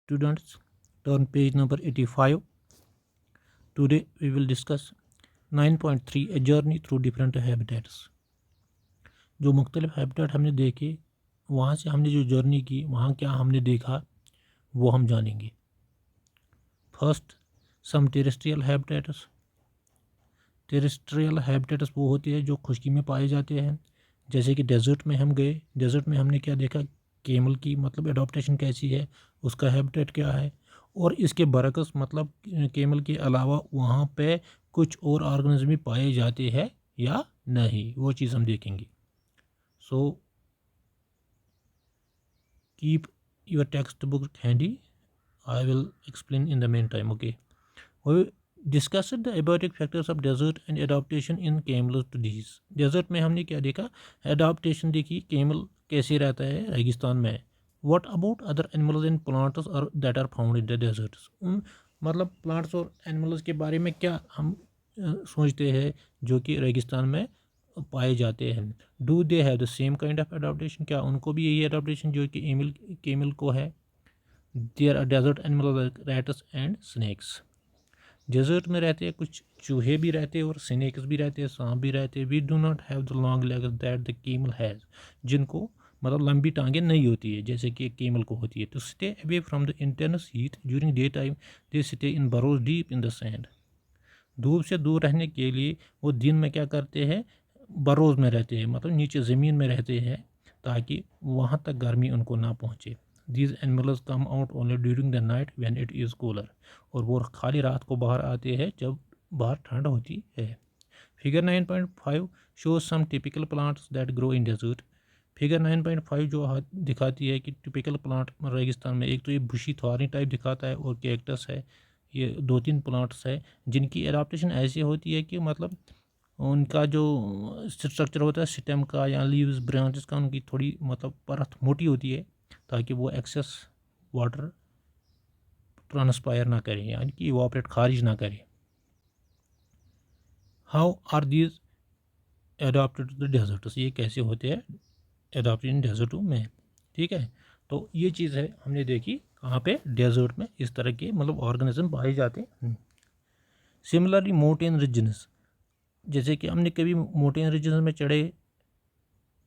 Students, turn page number 85. Today we will discuss 9.3 A journey through different habitats. जो मुख्तलिफ habitat हमने देखे, वहाँ से हमने जो जर्नी की, वहाँ क्या हमने देखा, वो हम जानेंगे. फर्स्ट, सम टेरेस्ट्रियल हैबिटेट्स. टेरेस्ट्रियल हैबिटेट्स वो होते हैं जो खुश्की में पाए जाते हैं. जैसे कि डेजर्ट में हम गए, डेजर्ट में हमने क्या देखा, केमल की मतलब एडॉप्टेशन कैसी है, उसका हैबिटेट क्या है, और इसके बरकस मतलब केमल के अलावा वहाँ पे कुछ और ऑर्गेनिज्म भी पाए जाते हैं या नहीं, वो चीज़ हम देखेंगे. So keep your text book handy, I will explain in the main time. Okay, we discussed the abiotic factors of desert and adaptation in camels to these. Desert में हमने क्या देखा, एडाप्टेशन देखी, केमल कैसे रहता है रेगिस्तान में. What about other animals and plants और that are found in the deserts. उन मतलब प्लांट्स और एनिमल्स के बारे में क्या हम सोचते हैं जो कि रेगिस्तान में पाए जाते हैं. Do they have the same kind of adaptation, क्या उनको भी यही एडाप्टेशन जो कि केमल को है. There are desert animals rats and snakes. Desert में रहते हैं कुछ चूहे भी रहते हैं और स्नेक्स भी रहते हैं, सांप भी रहते हैं. We do not have the long legs that the camel has, जिनको मतलब लंबी टांगें नहीं होती है जैसे कि केमल को होती है. To stay away from the intense heat during day time they stay in burrows deep in the sand. धूप से दूर रहने के लिए वो दिन में क्या करते हैं, बरोज में रहते हैं, मतलब नीचे ज़मीन में रहते हैं ताकि वहाँ तक गर्मी उनको ना पहुँचे. These animals come out only during the night when it is cooler. और वो खाली रात को बाहर आते हैं जब बाहर ठंड होती है. Figure 9.5 shows some typical plants that grow in desert. Figure 9.5 जो दिखाती है कि टिपिकल प्लांट रेगिस्तान में, एक तो ये बुशी थॉर्नी टाइप दिखाता है और कैक्टस है. ये 2-3 प्लांट्स है जिनकी एडाप्टेशन ऐसी होती है कि मतलब उनका जो स्ट्रक्चर होता है स्टेम का या लीव्स ब्रांचेस का, उनकी थोड़ी मतलब परत मोटी होती है ताकि वो एक्सेस वाटर ट्रांसपायर ना करें, यानी कि इवापोरेट खारिज ना करें. How are these adapted to the deserts, ये कैसे होते हैं एडाप्टेड इन डेजर्टों में. ठीक है, तो ये चीज़ है हमने देखी कहाँ पे, डेजर्ट में इस तरह के मतलब ऑर्गेनिज्म पाए जाते हैं. सिमिलरली माउंटेन रीजन्स, जैसे कि हमने कभी माउंटेन रीजन्स में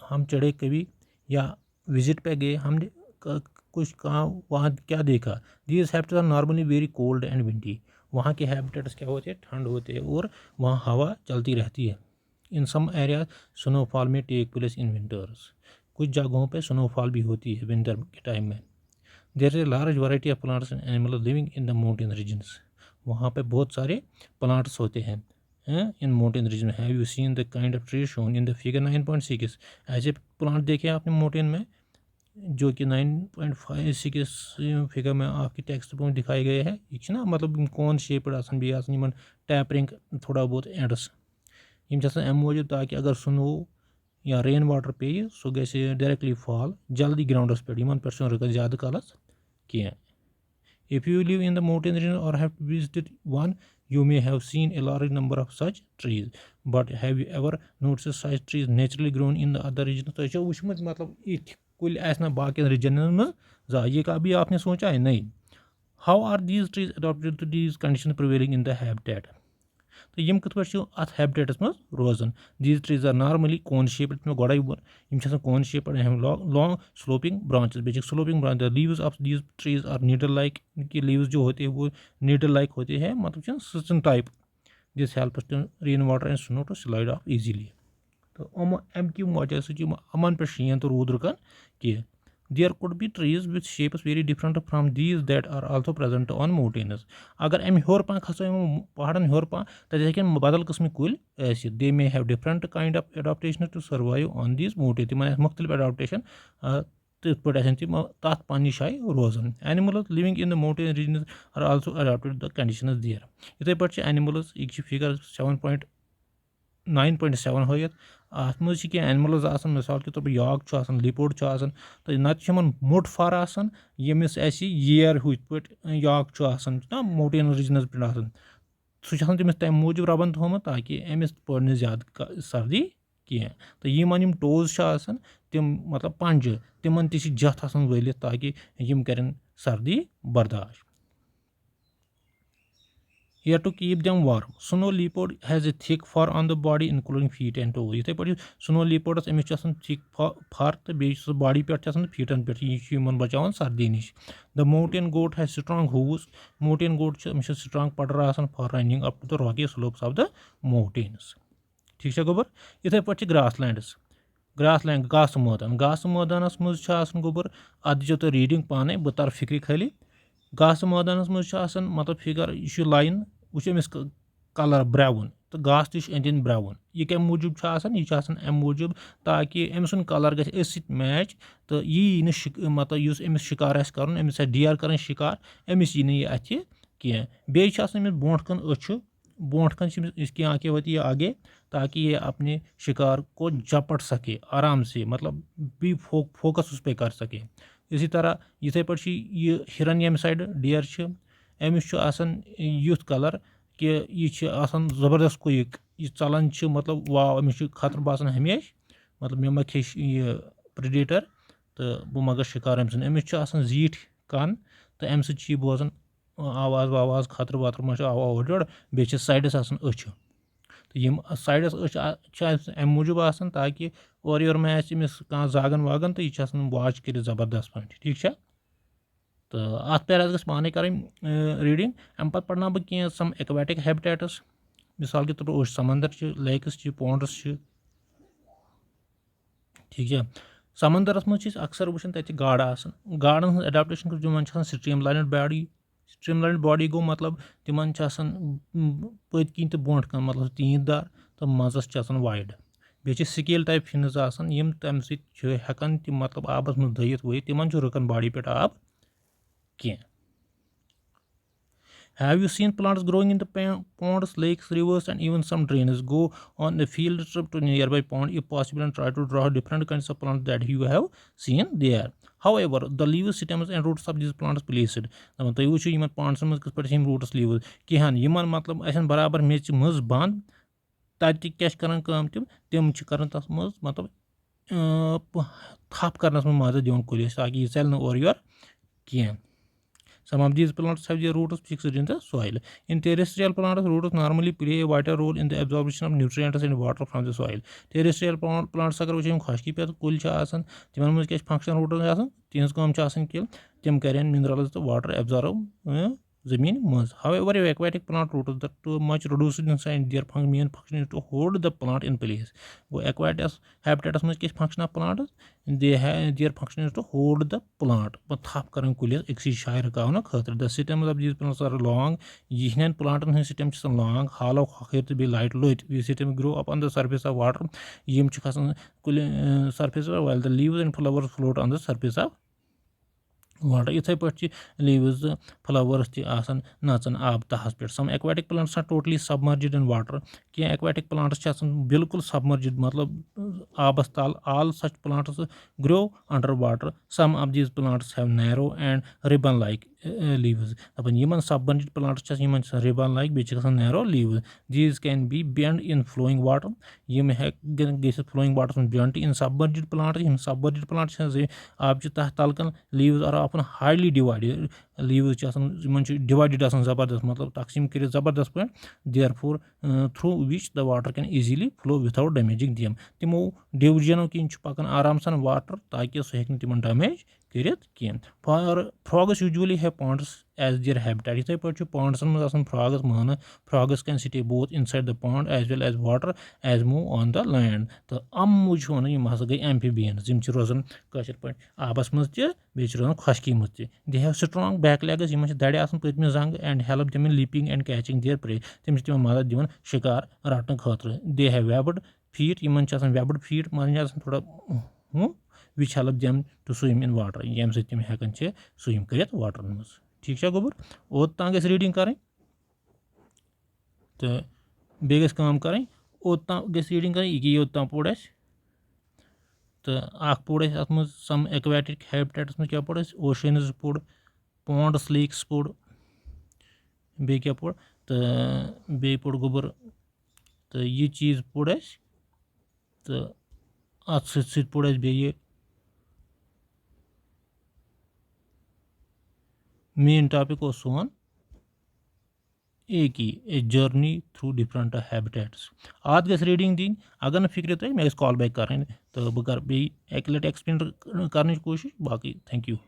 हम चढ़े कभी या विजिट पे गए, हमने कुछ कहाँ वहाँ क्या देखा. These habitats are normally very cold and windy. वहाँ के हैबिटेट्स क्या होते हैं, ठंड होते हैं और वहाँ हवा चलती रहती है. इन सम एरियाज स्नोफॉल में टेक प्लेस इन विंटर्स, कुछ जगहों पे स्नोफॉल भी होती है विंटर के टाइम में. There is a large variety of plants and animals living in the mountain regions. वहाँ पे बहुत सारे प्लांट्स होते हैं in mountain region. Have you seen the kind of tree shown in the figure 9.6. ऐसे plant देखे आपने माउंटेन में जो कि 9.56 फिगर में आपकी टेक्स्ट बुक दिखाए गए हैं. यह ना मतलब कौन शेपड आसान भी आसान टैपरिंग थोड़ा बहुत एंडस यम अमि मूजूब ताकि अगर स्नो या रेन वाटर पे सह गि डायरेक्टली फॉल जल्दी ग्राउंडस पे रुकन ज़्यादा कालस कह. If you live in the mountain region or have visited one, you may have seen a large number of such trees. But have you ever noticed such trees naturally grown in the other regions? तो वुचमत मतलब इथ कुल ना बाकी reason में जा, ये कभी आपने सोचा है नहीं. How are these trees adapted to these conditions prevailing in the habitat? तो यम कत पे अत हैबिटेटस मज रोजान. These trees are normally cone shaped, में गोड़े यम cone shaped long sloping branches. बे sloping branch. The leaves of these trees are needle like, की लीव्स जो होते हैं वो नीडल लाइक होते हैं, मतलब system type. This helps to rain water and snow to slide off easily. तो अम कि वजह से अमन पे शीन तो रूद रुकान कह. There could be trees with shapes very different from these that are also present on mountains. अगर अम हर पान खसो पहाड़न हर पान तक बदल किस्म कुल. They may have different kind of adaptation to survive on these mountains. तिमन मुख्तलिफ adaptation तिथ पे तम तथ पन्नी जाए रोजान. Animals living in the mountain regions are also adapted to the conditions there. इथे पे animals एक फिगर 7.9.7 हयत. अत मज एनिमल्स आसान, मिसाल के तौर पर याक लिपोड आसान, तो नत मोट फर आसान यमिस येर हुत पे याक ना माउंटेन रीजनस पे सह तमिस तम मूजूब रबन थोमुत ताकि अमिस पड़ ज़्यादा सर्दी कहें तो यमन टोज तिम मतलब पंज तिमन तह जथ वलित ताकि यम करें सर्दी बर्दाश्त. Here to keep them warm. Snow leopard has a thick fur on the body including feet and toes. Yithai pati snow leopard emis thick fur to base body pet feet and pet human bachavan sardi nish. The mountain goat has strong hooves. Mountain goat emis strong padra for running up to the rocky slopes of the mountains. ठीक है गोबर इथे पे grasslands grassland घास मैदानस मज गोबर अद जो तो रीडिंग पाने बह तर फिक्र खाली घास मैदानस मज मतलब फिगर यह लाइन वो अमिस कलर ब्राउन तो घास तह अंदन ब्राउन यह कम मूजूब यह अम मूजूब ताकि अम सुन कलर गि मैच तो यी मतलब अमिस शिकार कर अमिस डियर कर शिकार अमिस यी यह अथ कह बे अमिस ब्रोह कन ब्रोह कन इसकी आंखें होती है आगे ताकि ये अपने शिकार को झपट सके आराम से मतलब भी फोकस उस पर कर सके. इसी तरह इथे पे यह हिरन यम side dear Amish youth colour कि यह ज़बरदस्त क्विक यह चलान मतलब वाव अमिस खतर बासान हमेश मतलब मे मा खे यह प्रेडेटर तो बह मा गो शिकार अम अमिस जीठ कन तो अम सह बोजान आवाज़ वावाज़ खतर वतर मा आवा ओड बे साइडस अच तो यम साइडस अच अम मूजूब ताकि और योर मा कह जागन वागन तो यह वाच कर ज़बरदस्त पे ठीक है. तो अत पैर गस पाने कर रीडिंग अम पत् पढ़ना बह कह सम एक्वेटिक हैबिटेट्स मिसाल के तौर पर समंदर लेक्स पॉन्ड्स ठीक है. समंदरस मज अक्सर वुचान तत गाड़ गाड़न हज एडाप्टेशन तिमन स्ट्रीमलाइनड बॉडी गो मतलब तिमन पत किन तो ब्रोह कन मतलब तीन दार तो मजस वाइड बे स्केल टाइप फिन्स यम तम सकान तम मतलब आबस मज दयित वयित तिमन रुकन बॉडी पे आब कह. Have you seen plants growing in the ponds, lakes, rivers, and even some drains? Go on a field trip to nearby pond if possible and try to draw different kinds of plants that you have seen there. However, the leaves, stems, and roots of these plants placed. तुम वो Yemen plants मज किस पे roots leaves कहान Yemen मतलब असन बराबर match मज बंद तत क्या कर तिम कर तथ मज मतलब थप करनस मज दिन कुलिस ताकि यह चल और योर कह. Some of these plants have their roots fixed in the soil. In terrestrial plants, roots normally play a vital role in the absorption of nutrients and water from the soil. Terrestrial plants अगर वुचो खुशकी पे कुल तिमन मज क्या function roots तिहज कम कि तिम करें minerals तो water absorb जमीन मज. However, if aquatic plant roots that too much reduced in size, their main function is to hold the plant in place. Go aquatic habitats मज क्या function of plants? Their function is to hold the plant. But thap करें कुलिस एक शाय रकावना खतर. The stems of these plants are long. यहन plants हन stems are long, hollow, खैर तो be light loit. These stems grow up on the surface of water. यम खसन कुल surface while the leaves and flowers float on the surface of water. इथे पे leaves flowers नचन आब तहस पे. Some aquatic plants are totally submerged in water. क्या aquatic plants बिल्कुल submerged मतलब आबस तल. All such plants grow under water. Some of these plants have narrow and ribbon like leaves. Upon Yemen submerged plants Yemen ribbon like बेच narrow leaves. These can be bent in flowing water. यम है flowing water bent in submerged plants. Yama submerged plants आप तह तलकन leaves are often highly divided. Leaves divided ज़बरदस्त मतलब तकसीम कर ज़बरदस्त पे. Therefore, through which the water can easily flow without damaging them. तिमो डिवीजनों किन पकन आराम सान वाटर ताकि सह हेकन तिमन डैमेज करित कह. Frogs usually have ponds as their habitat. इथे पे ponds मज frogs मान. Frogs can stay both inside the pond as well as water as move on the land. तो मुझ वन यम हसा गई amphibians यम रोजान कशर पे आबस मज बे रोजान खुशकी मज. They have strong back legs यम दड़े आसन पतमे जंग and help them in leaping and catching their prey. तिम तिम मदद दिवन शिकार रटन खतर. They have webbed feet Yemen webbed feet मान थोड़ा which help them to swim in water. यम से तिम हेकन swim करित वाटर मज. ठीक है गोबर ओत तां गस रीडिंग करें तो बे गस काम करें ओत तां गस रीडिंग करें यह ओत तां पोड़ तो अख पोड़ अत मज सम एक्वेटिक हैबिटेट्स में क्या पोड़ ओशंस पोड़ पॉन्ड्स लेक्स पोड़ बे क्या पोड़ तो बे पोड़ गोबर तो यह चीज़ पोड़ तो अत सत पोड़ अस बे मेन टॉपिक सोन एक ही a journey through different habitats अत गस रीडिंग दिन अगर न फिक्र तह मे कॉल बैक कर तो बह कर बे एक लट एक्सप्लेन कर कोशिश बाकी थैंक यू।